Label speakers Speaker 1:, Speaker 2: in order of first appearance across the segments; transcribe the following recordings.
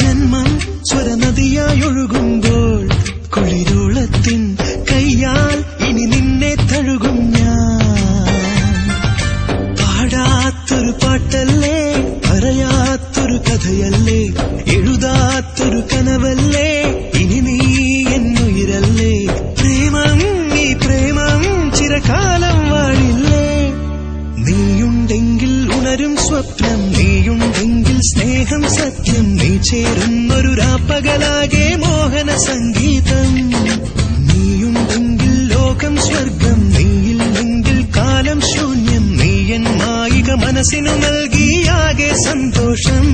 Speaker 1: ജന്മം സ്വരനദിയായൊഴുകുമ്പോൾ കുളിരോളത്തിൻ കയ്യാൽ ഇനി നിന്നെ തഴുകും ഞാൻ. പാടാത്തൊരു പാട്ടല്ലേ, പറയാത്തൊരു കഥയല്ലേ, എഴുതാത്തൊരു കനവല്ലേ, ഇനി നീ എന്നുയിരല്ലേ. പ്രേമം ഈ പ്രേമം ചിരകാലം വാഴില്ലേ. നീയുണ്ടെങ്കിൽ ഉണരും സ്വപ്നം, നീയുണ്ടെങ്കിൽ സ്നേഹം സത്യം, നീ ചേരുന്നൊരു രാപ്പകലാകെ മോഹന സംഗീതം. നീയുണ്ടെങ്കിൽ ലോകം സ്വർഗം, നീയില്ലെങ്കിൽ കാലം ശൂന്യം, നീ എൻ മായിക മനസ്സിനു നൽകിയാകെ സന്തോഷം.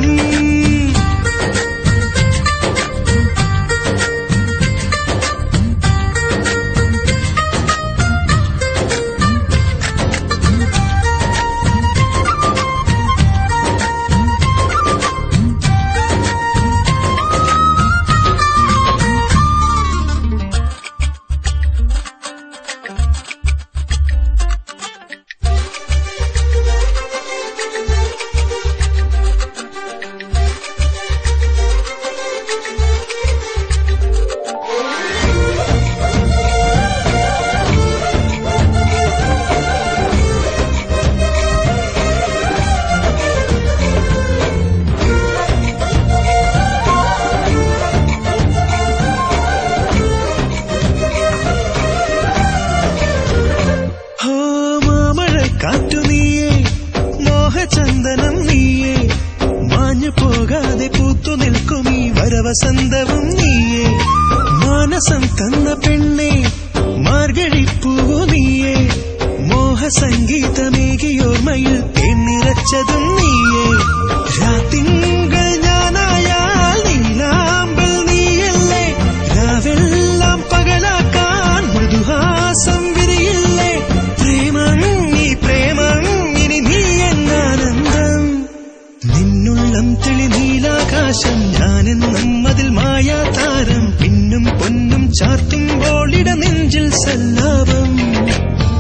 Speaker 1: കാറ്റു നീയേ, മോഹചന്ദനം നീയേ, മാഞ്ഞു പോകാതെ പൂത്തു നിൽക്കും ഈ വരവസന്തവും നീയേ. മാനസം തന്ന പെണ്ണേ, മാർഗഴിപ്പൂവു നീയേ, മോഹസംഗീതമേകിയോർമ്മയിൽ തേന്നിറച്ചതും നീയേ. രാത്തിങ്കൾ ഞാനായാൽ നീലാമ്പൽ നീയല്ലേ, രാവെല്ലാം പകലാക്കാൻ മൃദുഹാസം വിരിയില്ലേ. പ്രേമം ഈ പ്രേമം ഇനി നീ എന്നാനന്ദം. നിന്നുള്ളം തെളി നീലാകാശം, ഞാനെന്നും അതിൽ മായാതാരം. പിന്നും പൊന്നും ചാർത്തുമ്പോൾ ഇട നെഞ്ചിൽ സല്ലാപം.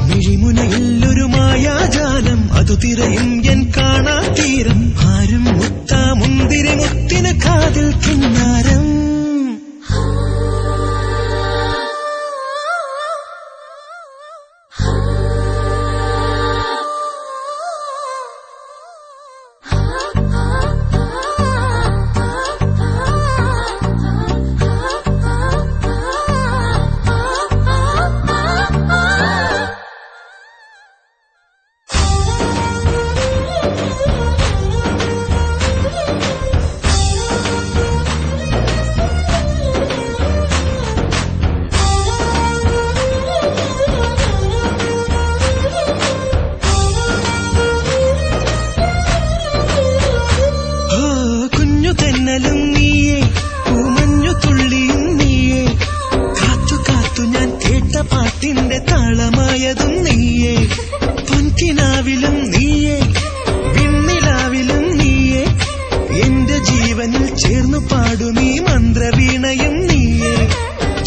Speaker 1: മിഴിമുനയില്ലൊരു മായാജാലം, അതു തിരയും എൻ കാണാ തീരം. ആരും മുത്താ മുന്തിരി മുത്തിന് കാതിൽ കിന്നാരം. തെന്നലും നീയേ, പൂമഞ്ഞു തുള്ളിയും നീയേ, കാത്തു കാത്തു ഞാൻ കേട്ട പാട്ടിന്റെ താളമായതും നീയേ. പൊൻകിനാവിലും നീയേ, വിണ്ണിലാവിലും നീയേ, എന്റെ ജീവനിൽ ചേർന്നു പാടും ഈ മന്ത്രവീണയും നീയേ.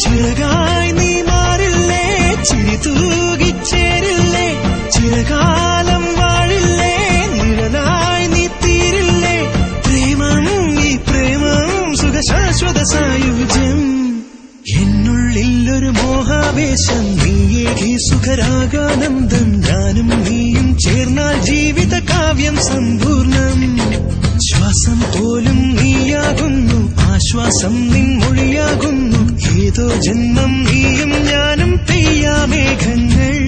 Speaker 1: ചിറകായി നീ മാറില്ലേ, ചിരി തൂകിച്ചേരില്ലേ, ചിരകാലം വാഴില്ലേ, നിഴലായി നീ തീരില്ലേ. പ്രേമം ഈ പ്രേമം സുഖശാശ്വത സായുജ്യം. എന്നുള്ളിലൊരു മോഹാവേശം, നീയേകി സുഖരാഗാനന്ദം. ഞാനും നീയും ചേർന്നാൽ ജീവിത കാവ്യം സമ്പൂർണം. ശ്വാസം പോലും നീയാകുന്നു, ആശ്വാസം നിൻ മൊഴിയാകുന്നു. ഏതോ ജന്മം നീയും ഞാനും പെയ്യാമേഘങ്ങൾ.